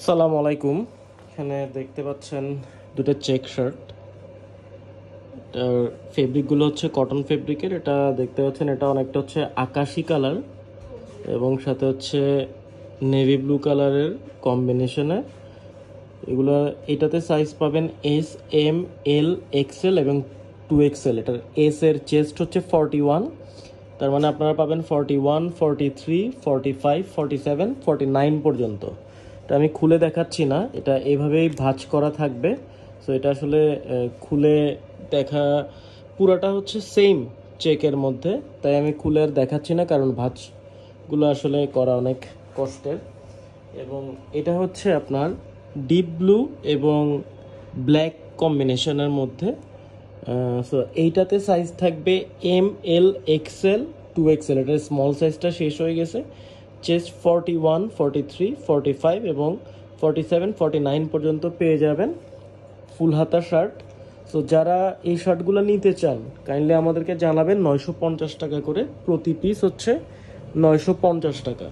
সালাম আলাইকুম। এখানে দেখতে পাচ্ছেন দুটো চেক শার্ট। এটার ফেব্রিকগুলো হচ্ছে কটন ফেব্রিকের। এটা দেখতে পাচ্ছেন, এটা অনেকটা হচ্ছে আকাশি কালার এবং সাথে হচ্ছে নেভি ব্লু কালারের কম্বিনেশনে। এগুলো এটাতে সাইজ পাবেন এস, এম, এল, এক্সেল এবং 2XL। এটার এস এর চেস্ট হচ্ছে 41, তার মানে আপনারা পাবেন 41, 43, 45, 47, 49 পর্যন্ত। এটা আমি খুলে দেখাচ্ছি না, এটা এভাবেই ভাঁজ করা থাকবে। সো এটা আসলে খুলে দেখা পুরাটা হচ্ছে সেম চেকের মধ্যে, তাই আমি খুলে আর দেখাচ্ছি না, কারণ ভাঁজগুলো আসলে করা অনেক কষ্টের। এবং এটা হচ্ছে আপনার ডিপ ব্লু এবং ব্ল্যাক কম্বিনেশনের মধ্যে। সো এইটাতে সাইজ থাকবে এম, এল, এক্সেল, 2XL। এটার স্মল সাইজটা শেষ হয়ে গেছে। চেস্ট 41, 43, 45 এবং 47, 49 পর্যন্ত পেয়ে যাবেন। ফুল হাতা শার্ট। সো যারা এই শার্টগুলো নিতে চান কাইন্ডলি আমাদেরকে জানাবেন। 950 টাকা করে প্রতি পিস হচ্ছে 950 টাকা।